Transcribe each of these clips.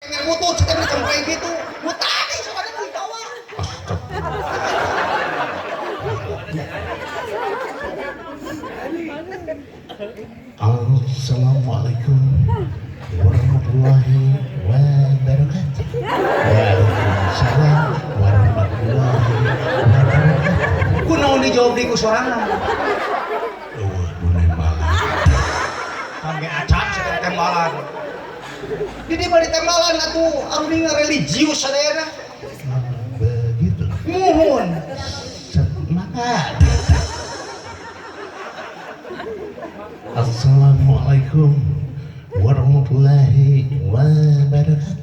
Pengen mutu, kita beli kayak gitu. Mutani soalnya mau dibawa. Assalamualaikum warahmatullahi wabarakatuh. Waalaikumsalam warahmatullahi wabarakatuh. Kunaon dijawab di kusorangan. Nembalan. Kami acan sedang tembalan. Di balik tembalan atuh aruninga religius sadayana. Begitu. Muhun. Semangat. Assalamualaikum warahmatullahi wabarakatuh.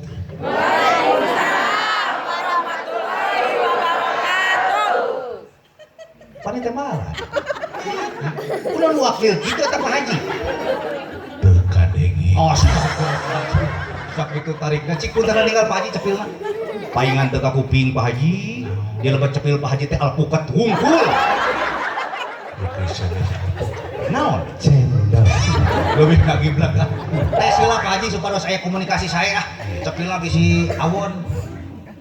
Pani tembalan. Udah lu wakil gitu atau Pak Haji? Tekadengi. Oh, sak itu tarikna cik kuntara ninggal Pak Haji cepilna. Paingan teu ka kuping Pak Haji. Dia lebat cepil Pak Haji teh alpukat hungkul. Naon? Cendol. Lebih lagi belakang. Teh sila Pak Haji supaya saya komunikasi saya. Cepil lagi si Awon.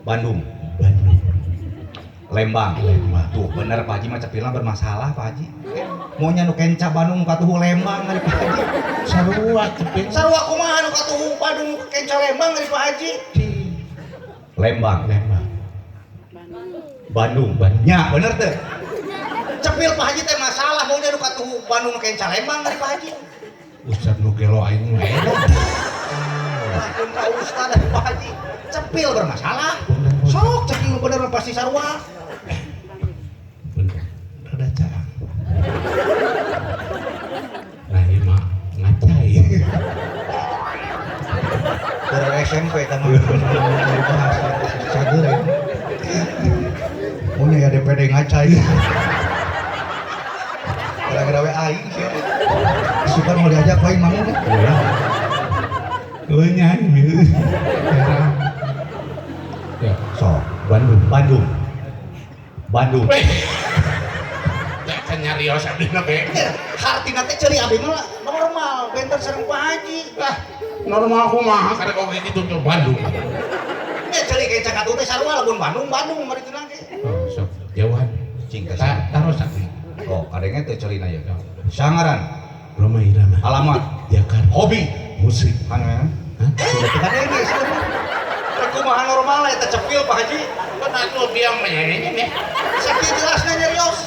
Bandung. Bandung. Lembang. Lembang. Tuh bener Pak Haji mah cepilna bermasalah Pak Haji. Maunya nu kenca Bandung katuhu Lembang ari Pak Haji. Sarua cepet. Sarua kumaha nu katuhu Bandung kenca Lembang ari Pak Haji. Lembang. Lembang. Bandung. Nya bener teh. Cepil Pak Haji teh masalah maunya nu katuhu Bandung kenca Lembang ari Pak Haji. Ustad nu gelo aing mah edan. Lamun ka ustad dari Pak Haji. Cepil bermasalah. Sok cepil bener pasti sarua. Bener. Rada carang. Nah ieu mah ngacai. Dari SMP tama. Cager ya. Punya ya DPD ngacai. Gara-gara we aing sih. Suka mau diajak wae mau. Ya. Eueuh nyanyi. Ya, So, Bandung. Bandung. Bandung. Ya kan nyarios abdina be. Hartina teh ceuri abdi mah normal, benter sareng Pak Haji. Lah, normal kumaha kada kok gitu tuh Bandung. Ya ceuri kayak cakatu teh sarua lamun Bandung mari teu nage. Oh, sok jauhan. Cing ka Taros sakti. Oh, kadenge teh ceurina ya. Sangaran, Roma Irama. alamat, Jakarta. hobi, Musik. kan? Hah? Sudah teu kadenge sudah. Kumaha normal eta cepil Pak Haji. Kan aku biang menyanyi nih. Sakieu jelasna nyarios.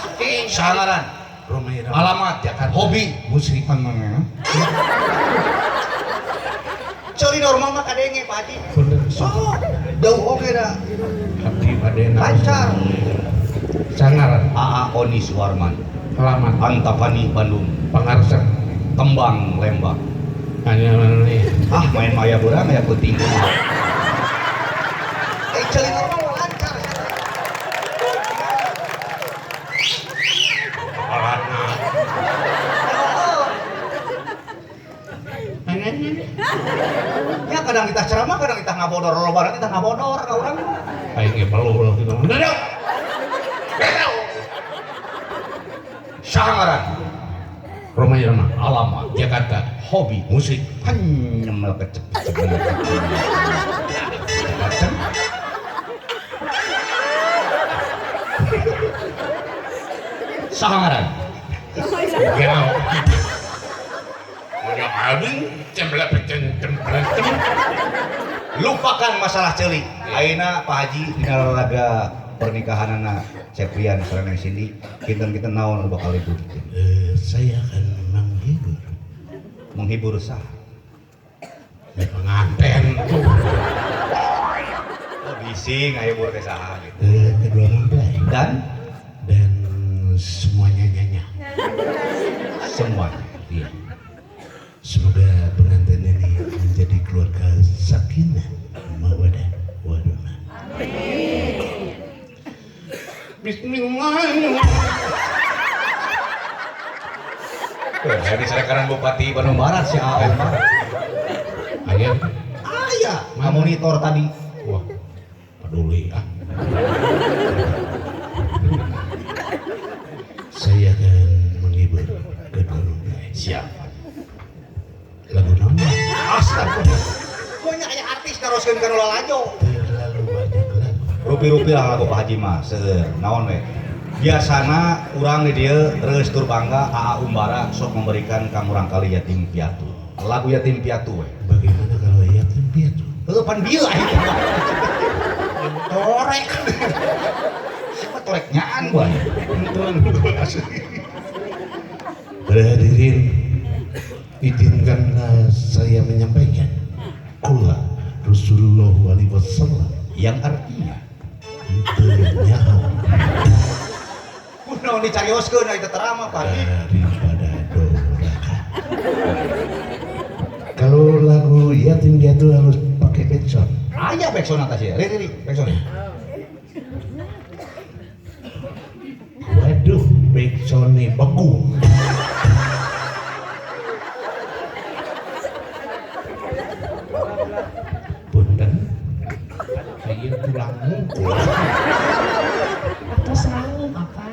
Sangaran, Roma Irama. alamat, Jakarta. hobi, Musik. kan? Ceuri normal mah kadenge Pak Haji. Bener. So, jauh oke dah. Abdi Badena. Lancar. Sangaran. AA Oni Suwarman, Alamat. Antapani Bandung, Pangarsa. Kembang Lembang. Hanya mana nih? Ah main maya berang ya penting. Celing normal lancar. Alana. Ya kadang kita ceramah, kadang kita ngabodor, lobaran kita ngabodor ka urang. Aing ge perlu gitu. Dadang. Dadang. Sangaran, Roma Irama. alamat, Jakarta. hobi, Musik. nyemel kecep-cepet. Sangaran, Gau. Punya abing cembel. lupakan masalah ceuli. Ayeuna Pak Haji dina raga pernikahan anak Ceprian sareng Cindy, kinten-kinten naon anu bakal itu Saya akan menghibur sah. pengantin tuh. Oh bising aya bur teh saha gitu. Kedua mempelai Dan semuanya nyanyi. semuanya. Iya. Semoga pengantin ini menjadi keluarga sakinah, mawadah, warahmah. Amin. Bismillahirrahmanirrahim. Jadi sarekaran Bupati Bandung Barat si AN Barat. Ayah, Aya, monitor tadi. wah, peduli ah. Saya akan menghibur kedua mempelai. Siap. Lagu nama. Astagfirullah. Kok nya kayak artis teruskeun kana lalajo. Terlalu banyak lagu. Rupi-rupi lah lagu Pak Haji mah, naon we. Biasana urang di dieu reus tur bangga AA Umbara sok memberikan ka murang kali yatim piatu. Lagu yatim piatu we. Bagaimana kalau yatim piatu? Heuh pan bila itu. Torek. Siapa torek nyaan gua. Para hadirin, izinkanlah saya menyampaikan Qul Rasulullah alaihi wasallam Yang artinya ternyaho kunaon dicarioskeun eta terama Pak Haji. daripada doraka. Kalau lagu yatim piatu harus pakai backsound. Aya backsound atas ya. Ri backsound. Waduh, backsoundnya bagus. Punten, saya tulang mungkul. Atau saung apa?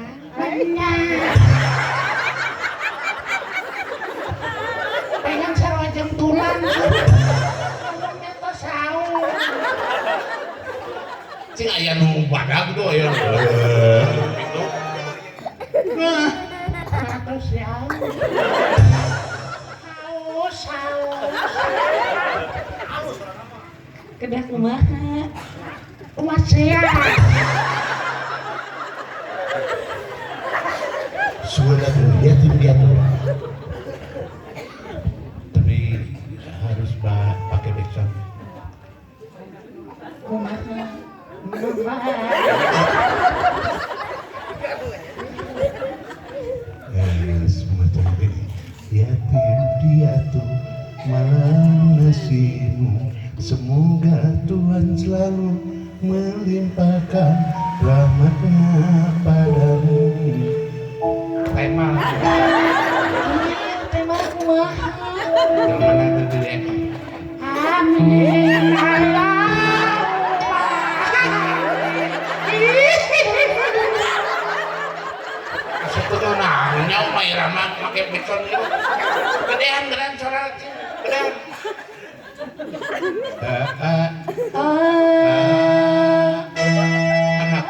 Pengen sarojeng tulang. Ngomongnya atau saung. Cing aya nu badag tuh aya. Gitu. Nah, Atau saung. Saung. Kedah kumaha? Kumaha? suara yatim piatu. Tapi harus pakai backsound. Kumaha? Semacam ini. Yatim piatu malam nasimu, semoga Tuhan selalu melimpahkan rahmatnya padamu. Tema Tema kumaha? yang mana itu dia? Amin. Sebetulnya nanya umay ramah pakai beton itu. Gedean suara gedean. Anak.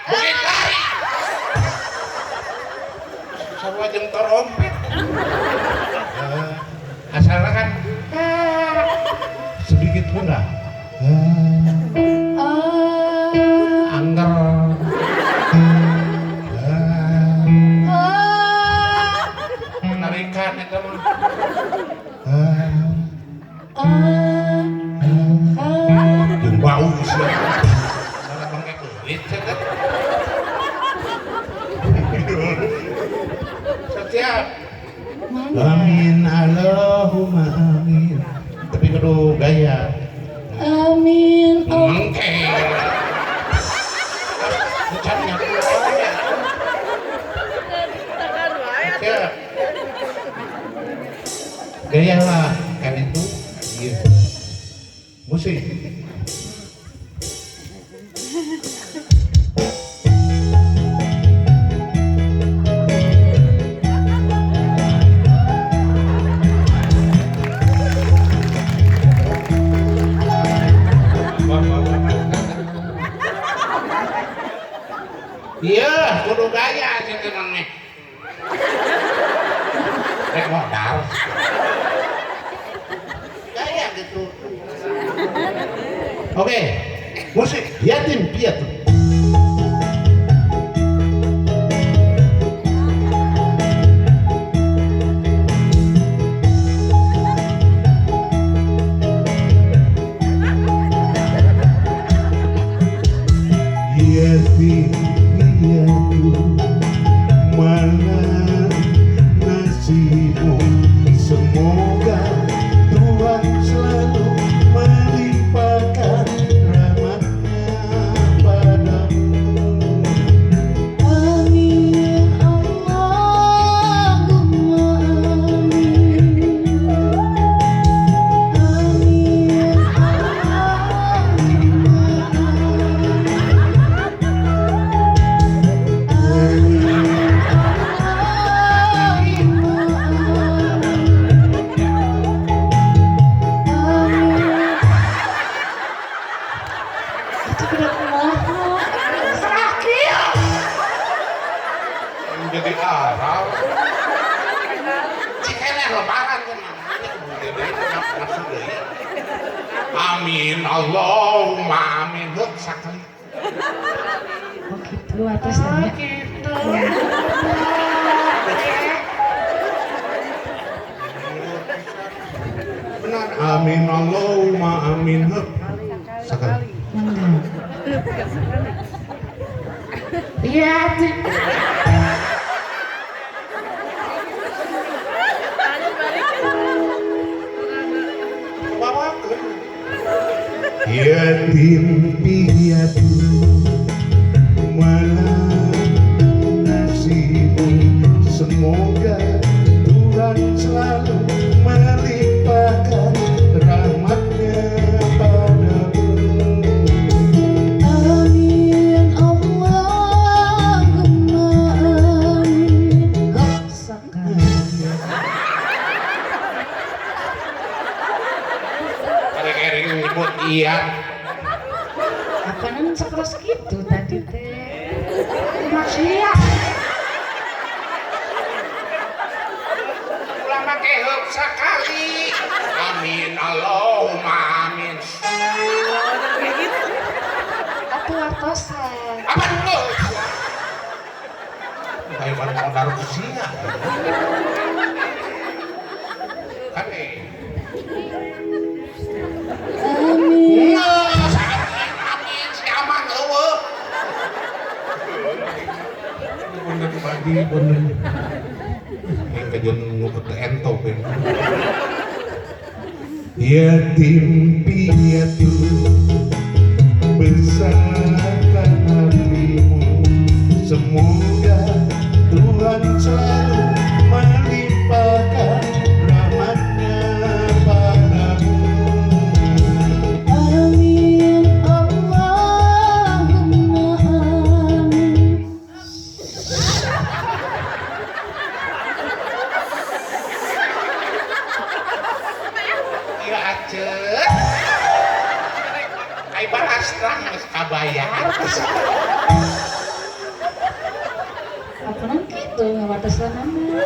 Bukit lari. Sama jeung trompet. Asalnya kan sedikit mudah. Angger. Narikan itu mah. Jeung bau sih. Cara pakai kulit kan. Setiap amin Allahumma amin. Tapi kudu gaya. Amin. Mengke. Ucapnya ya. Gaya lah kan itu. Iya. Musik. Iya, kudu gaya sih tenangnya. Rek modal. Gaya gitu. Oke, musik yatim piatu. Yatim piatu mana nasibu, semoga Tuhan selalu melimpahkan rahmatnya Amin Allahumma amin. Heuh sakali. Oh gitu atas tanya. Gitu. Benar. Amin Allahumma amin. Heuh sakali. Iya. Yatim piatu mana nasibmu, semoga Tuhan selalu melimpahkan rahmatnya padamu. Amin Allahumma amin. Hop sekali. Kering ribut iya. Apa namanya sekeras gitu tadi teh? Maksiat. Ulang pakai heup sakali. Amin Allahumma amin. Atuh artosan. Apa itu? Kayak mana mau naruh ke sini? Kan Amin. amin si aman eueuh. Bener bagi bener. Ini kajian ngumpet ke ento kan. Yatim piatu besarkan hatimu, semoga Tuhan selalu melimpahkan rahmatnya padamu. Amin Allahumma amin. Iya aceh. Ai bahas terang geus kabayar. Apa namanya gitu ngawatasan nama.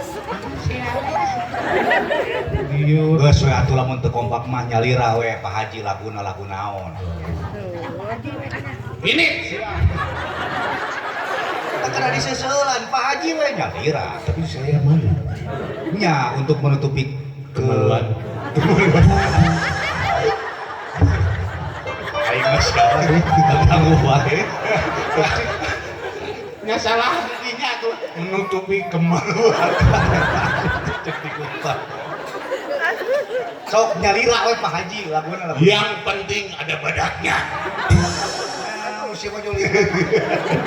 Geus we atuh lamun teu kompak mah nyalira we Pak Haji laguna lagu naon. Ini Kita kada diseuselan Pak Haji we nyalira. tapi saya malu. Nya untuk menutupi Kemaluan. Aing mah siapa nih? Ganggu wae. Nggak salah dinya tuh menutupi kemaluan. Cek dikutak. Sok nyalira we Pak Haji laguna lagu. Yang penting ada badaknya. Siapa nyalira?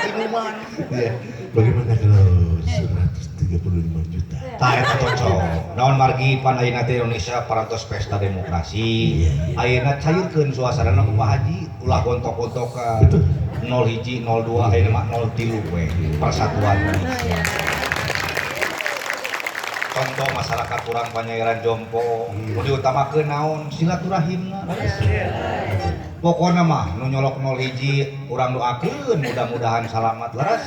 Minuman. Ya, bagaimana kalau 135 juta? Tah eta cocok. Naon margi pan ayeuna teh Indonesia parantos pesta demokrasi. Ayeuna cairkeun suasanana ku Pak Haji, ulah gontok-gontokan. 01 02 ayeuna mah 03 we. Persatuan Indonesia. Contoh masyarakat kurang panyairan jompo, nu diutamakeun naon silaturahimna. Pokona mah nu nyolok 01 urang doakeun mudah-mudahan salamat laras.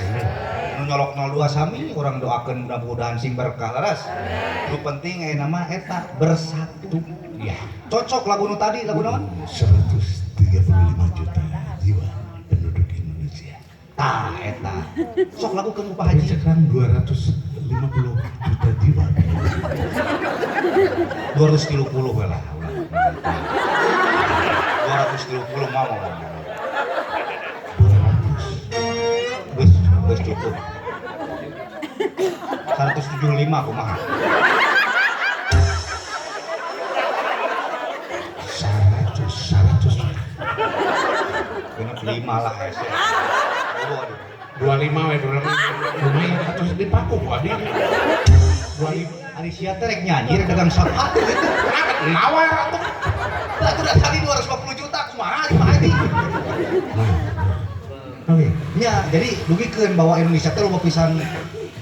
Nu nyolok 02 sami urang doakeun mudah-mudahan sing berkah laras. Nu penting ayeuna mah eta bersatu. Ya, cocok lagu nu tadi, lagu naon? 135 juta jiwa penduduk Indonesia. Tah eta. Sok lagu ke Pak Haji. Sekarang 250 juta jiwa. 230 we lah. 230 mah mau. 200. Geus cukup. 175 kumaha? 100. Genep 5 lah hese. Aduh. 25 we lumayan atus dipaku ku adi. 25. Alicia teh rek nyanyi rek dagang sepatu gitu. Kenapa nawar atuh? Lah udah tadi 250 juta kumaha di Pak Haji. Oke. Ya, jadi dugikeun bahwa Indonesia teh loba pisan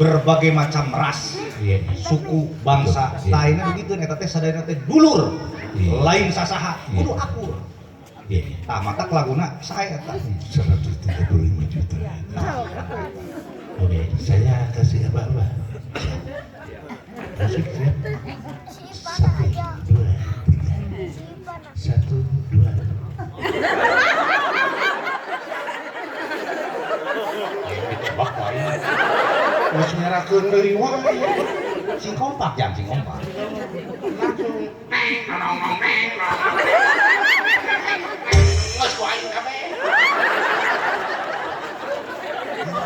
berbagai macam ras, Iya. suku, bangsa. Iya. Lainna dugikeun eta teh sadayana teh dulur. Iya. Lain sasaha, kudu Iya. akur. Iya. Tah mata laguna sae eta. 135 juta. Oke, saya kasih apa-apa. Musik siap. 1, 2, 3. 1, 2, Geus nyerakeun deui wae. Sing kompak jang sing kompak. Langsung neng nong nong neng. Geus ku aing kabeh.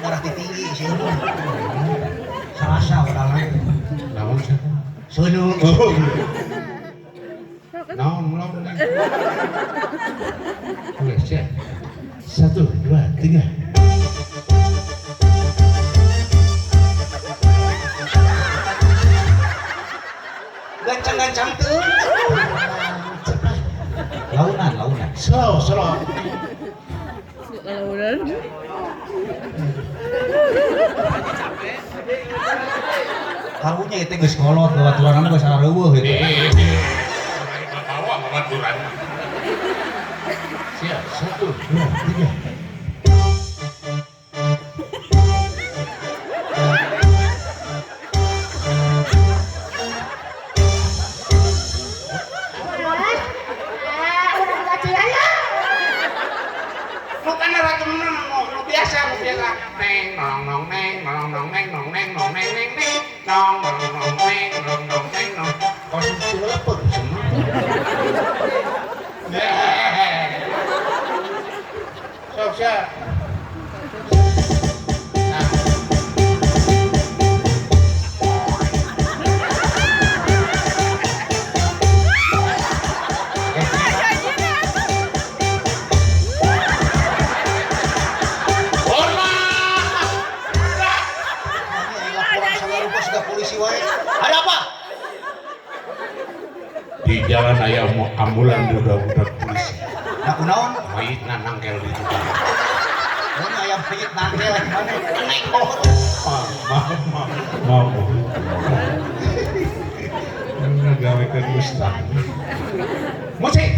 Darah tinggi sih. Sarasa udah lain. Naon sih? Seuneu. Naon belum nih? Oke, siap. 1, 2, 3. Gancang-gancang tuh. Launan. Slow. Karunya itu geus kolot baturanna geus sareuweuh gitu. Bawa baturan. Siap, 1, 2, 3. Bukan ratu nu biasa. Neng nong nong neng nong nong neng nong neng nong neng neng neng nong nong nong neng nong nong neng nong. Kau sudah lepek semua. Sok. Nah. Polisi wae. Ada apa? Di jalan aya ambulan budak-budak polisi. Nah, kunaon? Mayitna nangkel di situ. Mun aya peit nangkel mana? Naik pohon. Maaf. Ngagawekeun Ustaz. Musik.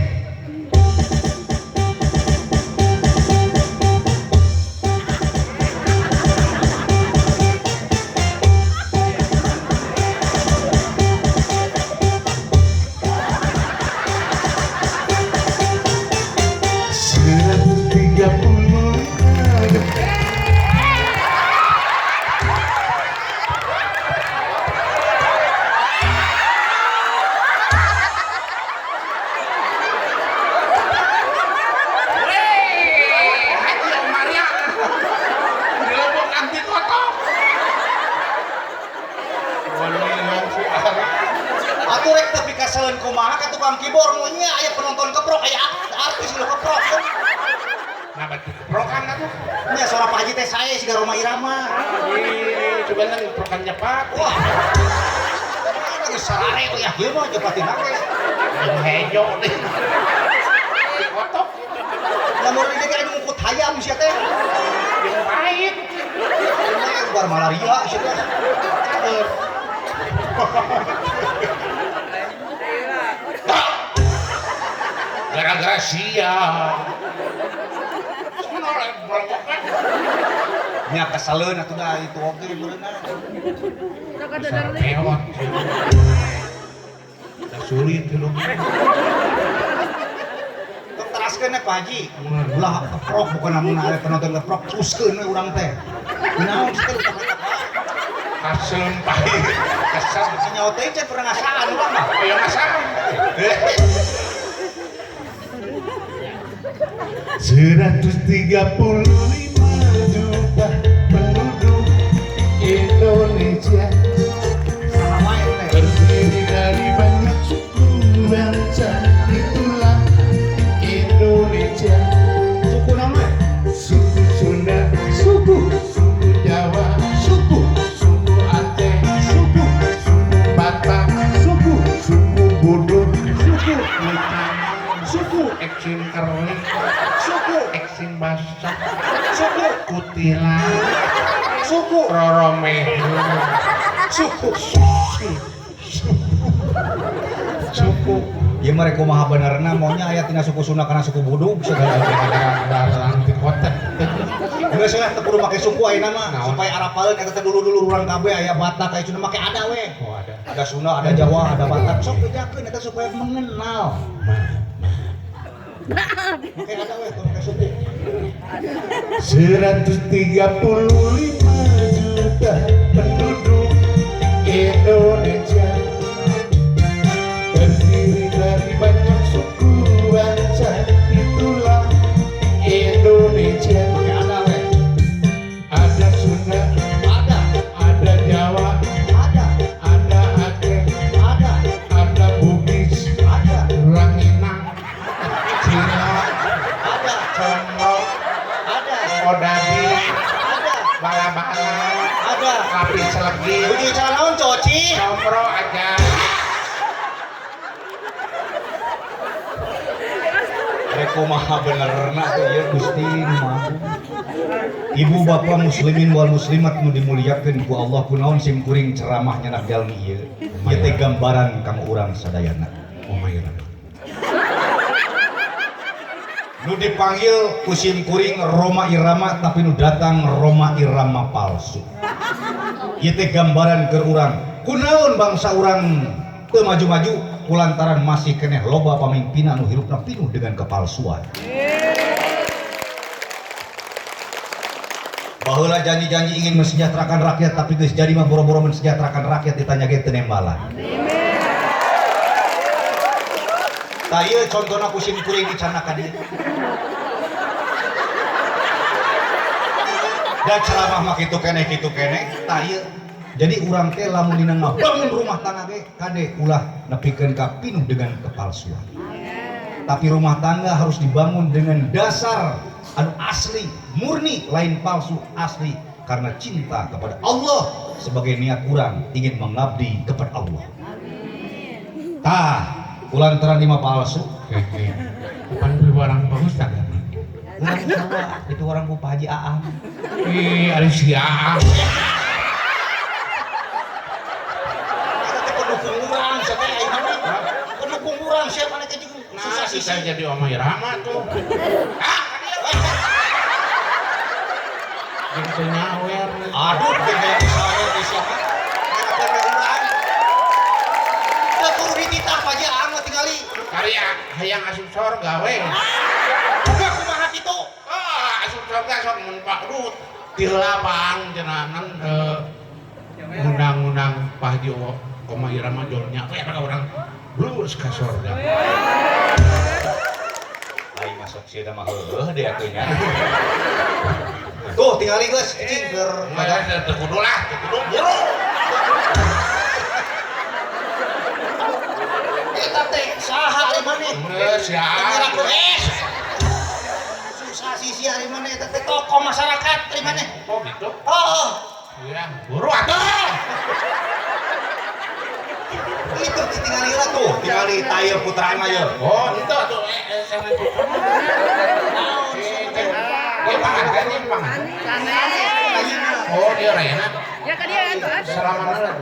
Atuh rek teu pikaseun kumaha ka tukang keyboard mun nya aya penonton keprok aya artis nu keprok. Nah, betul. Prokan atuh. Nya suara Pak Haji teh sae siga Roma Irama. Coba nang prokan nyepat. Wah. Geus sarare we ya ieu mah jepatin nage. Yang hejo deh. Dikotok. Lamun di dieu ngukut hayam sia teh. Yang pahit. Ini ubar malaria sia teh. Gara-gara sia. Sebenarnya berokok. Nya kesaleun atuh da itu oge beunang. Mewah. Dah sulit dulu. Tok teraskeun Pak Haji. Ulah keprok bukan namun ada penonton keprok teruskeun we urang teh. Kunaon sih teh? Kasem pahit. Kesam. Si nyawa teh can pernah ngasaan urang mah. Ya masalah. 135 juta penduduk Indonesia Saha wae teh. terdiri dari banyak suku bangsa, itulah Indonesia. Suku nama? Suku Sunda, suku Jawa, suku Aceh, suku Batak, suku Bodoh, suku Suku eksin kering. Suku Eksin basah. suku Kutilan. suku Roromehu. suku. Suku. Ieu mah rek kumaha benerna maunya aya tina suku Sunda kana suku Budug segala Anti kota. geus lah teu kudu make suku ayeuna mah Naon? supaya arapaleun eta teh dulu-dulu urang kabeh aya Batak aya Sunda make ada we. Oh ada. Ada Sunda, ada Jawa, ada Batak. Sok bedakeun eta supaya mengenal. Make ada we kudu make suku. 135 juta juta penduduk Indonesia, terdiri dari banyak suku bangsa, itulah Indonesia. Ada Sunda, ada Jawa, ada Aceh, ada Bugis, Ranginang, Cina, Conro, Kodabi, Bala-bala, Kapi Selegi, Combro aja. Kumaha benerna tuh ya Gusti mah. Ibu bapak muslimin wal muslimat nu dimuliakeun ku Allah kunaon sim kuring ceramahnya nak jalmi ieu. Ieu teh gambaran kang urang sadayana. Omaira. Nu dipanggil ku sim kuring Roma Irama tapi nu datang Roma Irama palsu. Ieu teh gambaran keur urang. Kunaon bangsa urang teu maju-maju kulantaran masih keneh loba pamimpin anu hirupna pinuh dengan kepalsuan. Baheula janji-janji ingin mensejahterakan rakyat tapi geus jadi mah boro-boro mensejahterakan rakyat ditanya ge teu nembalan. Tah ieu contona ku sim kuring dicanakan ieu. Da ceramah mah kitu keneh tah ieu. Jadi urang teh lamun dina ngabangun rumah tangga ge kade ulah nepikeun ka pinuh dengan kepalsuan. Tapi rumah tangga harus dibangun dengan dasar anu asli, murni, lain palsu, asli karena cinta kepada Allah sebagai niat urang ingin mengabdi kepada Allah. Tah, kulantaran lima palsu. Bukan beli barang bagus tak? Urang sawa, itu orang ku Pak Haji Aam. Ada si Aam. Pendukung urang siapa nih kecil? Nah, kita jadi Oma Irama tuh. Gitu nyawer. Aduh, kayak saya di sana. Kita kudu dititah Pak Haji Aam tinggali. Karya hayang asup sorga we. Bukan kumaha kitu. Asup sorga sok mun Pak Lut. Dilabang jenengan undang-undang Pak Haji Oma Irama jolnya kayak orang lulus ke sorga. Aing masuk sieuna mah heueuh deh atunya. Tuh tingali geus cicing keur Teu kudu lah, teu kudu buru. eta teh saha ari maneh? Geus ya. Susah sisi ari maneh eta teh tokoh masyarakat ari maneh. Oh gitu. Oh, Iya, buru atuh. itu tinggali lah tuh, tinggali tayeu putrana ye. Oh, itu tuh sama itu. Dia pangan. Oh, dia Rayana. Ya kan dia itu kan. Salaman lah.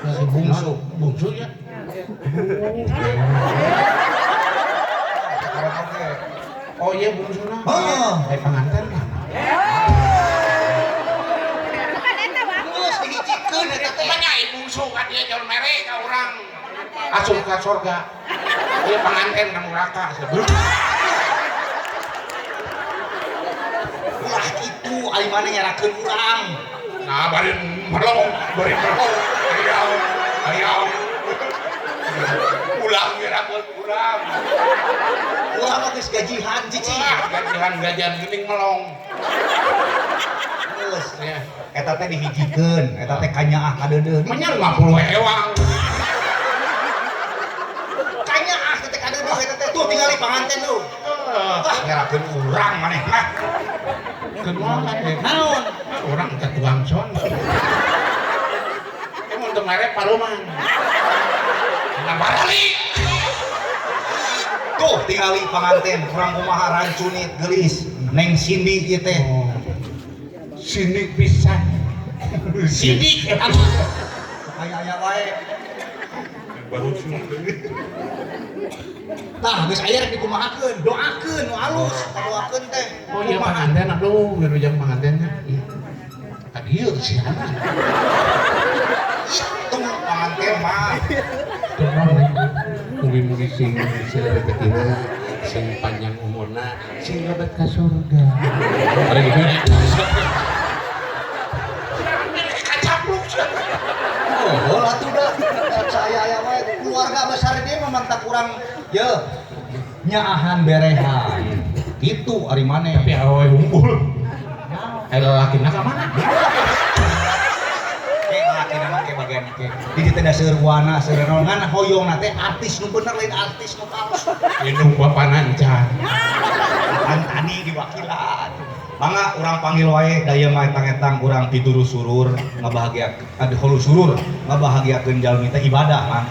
Si bungsu ya. Oh iya bungsuna. Oh. Panganten kan. Bukan eta Bang. Geus dihijikeun eta teh. Banyak bungsu kan dia jol mere ka urang. Asup ka sorga. Dia panganten ka neraka sebelum. Ulah kitu ari maneh nyarakeun urang. Nah, bari melong. Ayaw. Ulang nyarakeun urang. Urang mah geus gajihan cicing. Gajian geuning melong. Geus. Ya. Eta teh dihijikeun, eta teh kanyaah kadeudeuh. Menyan 50 ewang. Kanyaah teh kadeudeuh eta teh. Tuh tinggali panganten tuh. Nyarakeun urang maneh mah. Kenaon teh? Naon? Urang teh tukang son. Mun teu mere paruman. Barali. Tuh tinggali panganten, kurang kumaha rancunit geulis. Neng Cindy ieu teh. Sini pisan. Sidik anu. Aya wae. Baru sini. Tah geus aya rek dikumahakeun, doakeun nu alus, doakeun teh. Oh iya panganten atuh, geus jang pangantennya. Adieu sih. Itu panganten mah. Mugi-mugi sing rezekinya sing panjang umurna sing lebet ka surga. atuh dah. Saya aya wae keluarga besar dia memantak kurang ye nyaahan berehan. Itu ari maneh. Tapi awe unggul. Ada laki nak mana? Laki nama ke bagian ke. Di tenda seurwana seureun ngan hoyongna teh artis nu bener lain artis nu palsu. Indung bapanan can. Antani diwakilan. Mangga urang panggil wae daya mah etang-etang urang pituruh surur ngabahagiakeun adu hulu surur ngabahagiakeun jalmi teh ibadah mah.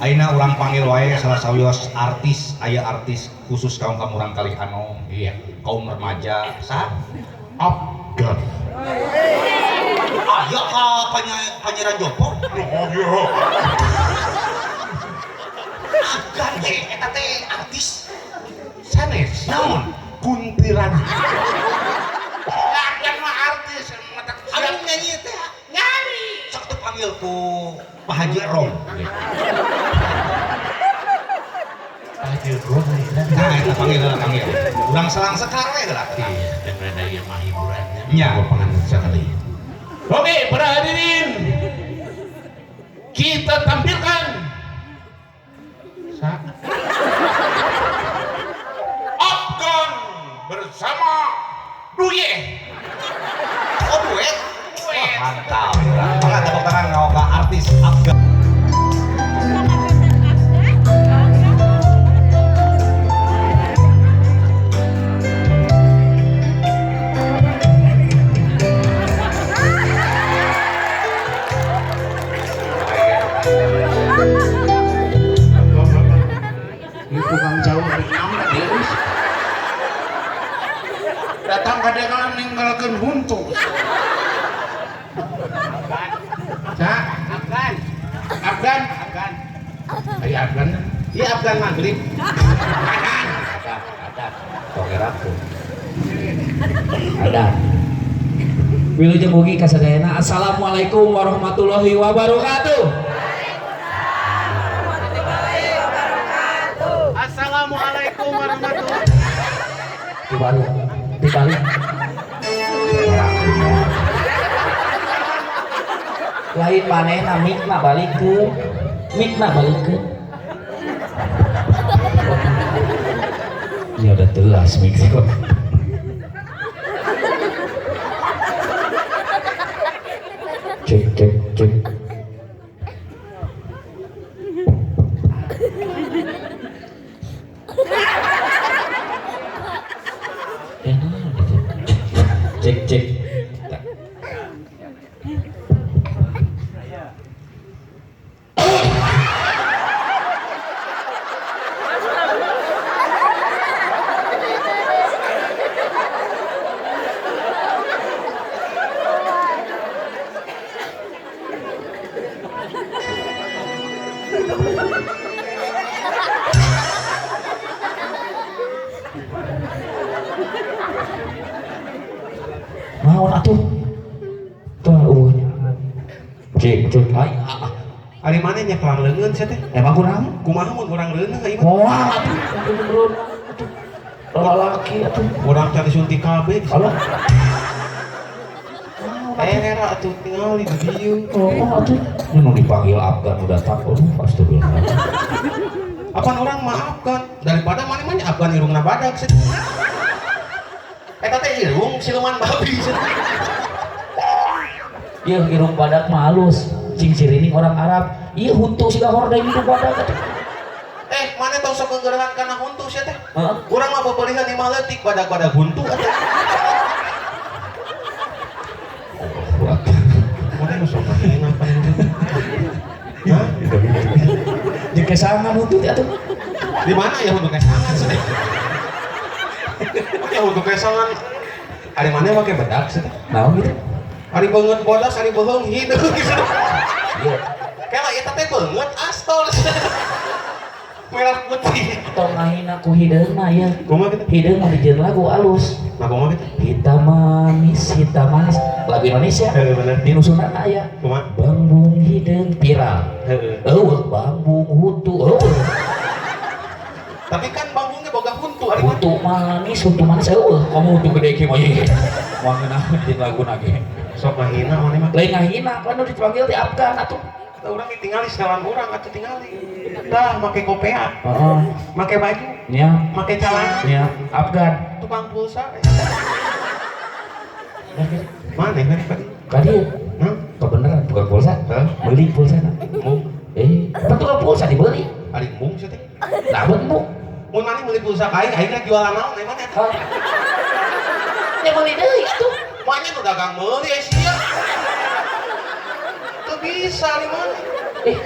Ayeuna urang panggil wae salah sawios artis aya artis khusus kaum urang Kalih Anom. Iya. Kaum remaja sah Abgan. aya ka panyiaran Jompo. Oh iya. Kan teh eta teh artis Sanes. naon? Kuntilanak. Lagian mah artis mata Anu nyanyi teh nyari. sok teu panggil ku Pak Haji Rom. Haji Rom. Nah, itu panggil. Urang selang sekar we lah. Iya, dengan daya mah hiburannya. Nya. Pengantin sekali. Oke, para hadirin. Kita tampilkan Afgan bersama Duye. Oh, duet. Mantap. Mangga tepuk tangan ngaoka artis Afgan. Ini tukang Jawa bernama Deus. Datang ke dekat ninggalkan huntu. Cak, Afgan. Afgan. Ayo Afgan. Iya Afgan maghrib. Ada. Togerapun. Ada. Wilujeng mugi kasadayana. Assalamualaikum warahmatullahi wabarakatuh. Assalamualaikum warahmatullahi Dibalik. Lain manehna mikna balikeun. Ya udah telas mik kok. Cek. Cek. Naon atuh? Tuh, cek. Ari mana nya kelang leungeun sia teh? Emang kurang? Kumaha mun urang leungeun ieu? Moal atuh. Lalaki atuh. Urang cari suntik KB. Halo. Era atuh tingali di dieu. Oh, atuh. Nu dipanggil Afgan udah tak. Oh, pasti bilang. Apaan orang maafkan daripada mana-mana Afgan irungna badak sih. Eta teh irung siluman babi. Iya, irung badak mah halus. Cing sirining orang Arab. Iya, huntu siga hordeng irung badak. Mana tau sok kegerahan karena huntu sih teh? Heeh. Urang mah bebeulihan 5 leutik badak-badak huntu atuh. Mana nu sok ngapain itu? Hah? Jeung kesangan huntu teh atuh. Di mana ya huntu kesangan sih? Ya huntu kesangan. Ari mana make bedak sih teh? Naon gitu? Ari beungeut bodas, ari beuheung hideung gitu. Iya. Kela eta teh beungeut astol. Merah putih. Tong ngahina ku hideungna ya. Kumaha gitu? Hideung mah dijieun lagu alus. Nah kumaha gitu? Hitam manis. Lagu Indonesia. Heeh bener. Di nusunan aya. Kumaha? Bambung hideung viral. Heeh. Bambung huntu. Tapi kan bambungnya boga huntu ari mah. Huntu manis kamu huntu gede kieu mah ieu. Moal ngeunaheun di lagu nage. Sok ngahina mana mah. Lain ngahina kan nu dipanggil di Afgan atuh. teu urang ditinggali setelan urang atuh tingali. Tah make kopea, Heeh. make baju, Nya, make celana, nya, Afgan. tukang pulsa. Mana yang tadi? Kadieu. Hah? Kebenaran bukan pulsa. Hah? Beli pulsa na. Mung, Betul pulsa dibeli. ari mung sih teh. Dapat mu. Mun mana beli pulsa kain, ayeuna jualan naon teh mana? Hah? Ya beli deui atuh. Mana tuh dagang meuli sia. Tuh bisa di mana? Eh,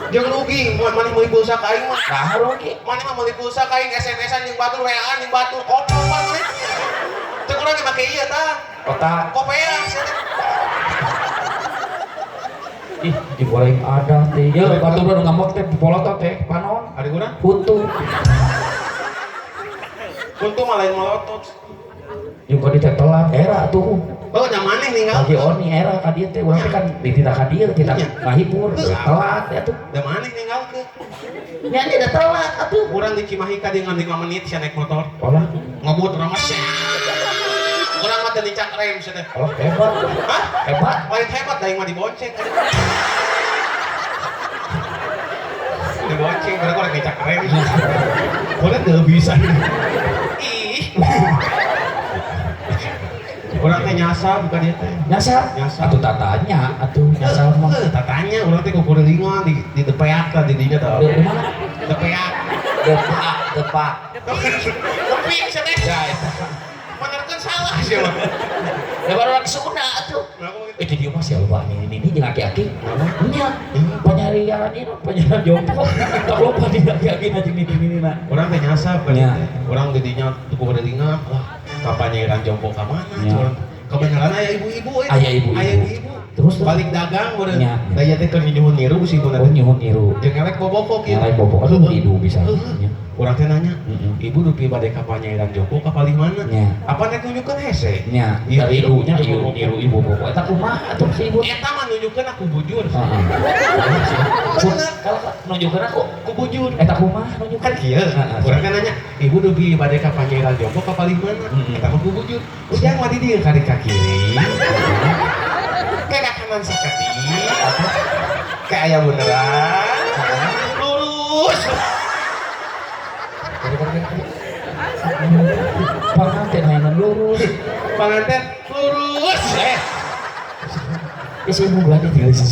Jeung rugi, mun mana meuli pulsa kain mah. nah rugi. Mana mah meuli pulsa kain SMS-an jeung batur WA-an jeung batur koplok mana? Teu urang ge make ieu tah. Kota Kopea sia teh. ih digoreng ada teh. Ya batu udah ngamuk teh polotot teh panon. Ari urang Putu. untung mah lain melotot. Juga di teh telat era tuh. Oh, nya maneh ninggal. Lagi oni era ka dieu teh urang teh kan ditindak ka dieu tidak ngahibur. Telat ya tuh. Da maneh ninggal ke. Nya dia udah telat atuh. Urang di Cimahi ka dengan 5 menit sia naik motor. Olah. Ngebut urang mah. Urang mah teu dicak rem sia teh. Oh hebat. Hah? Hebat. Lain hebat da mah dibonceng. Dibonceng urang kurang dicak rem. Boleh teu bisa. Ih. Urang teh nyasa bukan dia teh. Nyasar. Nyasar. Atuh tatanya atuh nyasar mah. Tatanya urang teh kukur linga di depeak tah di dinya tah. Di mana? Depeak. Depak. Tapi sia teh. Ya eta. Benerkeun salah sia mah. Ya baru lagi sukuna atuh. Itu dia masih lupa ini jeung aki-aki. Nya penyarian ini penyarian jompo. Tak lupa di aki-aki na jeung ini na. Urang teh nyasa bukan Nya. dia teh. Urang di dinya kukur linga. Wah, kampanye jompo ka mana? Nya. Kebenaran aya ibu-ibu Aya ibu-ibu. Aya ibu-ibu. Terus balik dagang urang. Nya. Daya teh keur nyuhun niru si ibu Oh nyuhun niru. jeung elek bobokok ieu. Yang lain bobok aduh hidu bisa. Nya. Urang teh nanya, Mm-mm. ibu dupi bade ka panyairan jompo ka paling mana? Nya. Apa nek nunjukkeun hese? Nya, Iya, dari ibunya ibu. niru ibu pokok. Eta kumaha atuh si ibu? Eta mah nunjukkeun aku bujur. Heeh. Bener. Kalau nunjukkeun aku Aku bujur. eta kumaha nunjukkeun? Kan kieu. Heeh. Urang teh nanya, ibu dupi bade ka panyairan jompo ka paling mana? Mm-mm. Eta mah aku bujur. Ujang mah di dieu ka kiri. Kayak kanan saketi. Kayak aya beneran. Lurus. Panganten hayangan lurus. Panganten lurus. Ya si ibu gua tinggal di sisi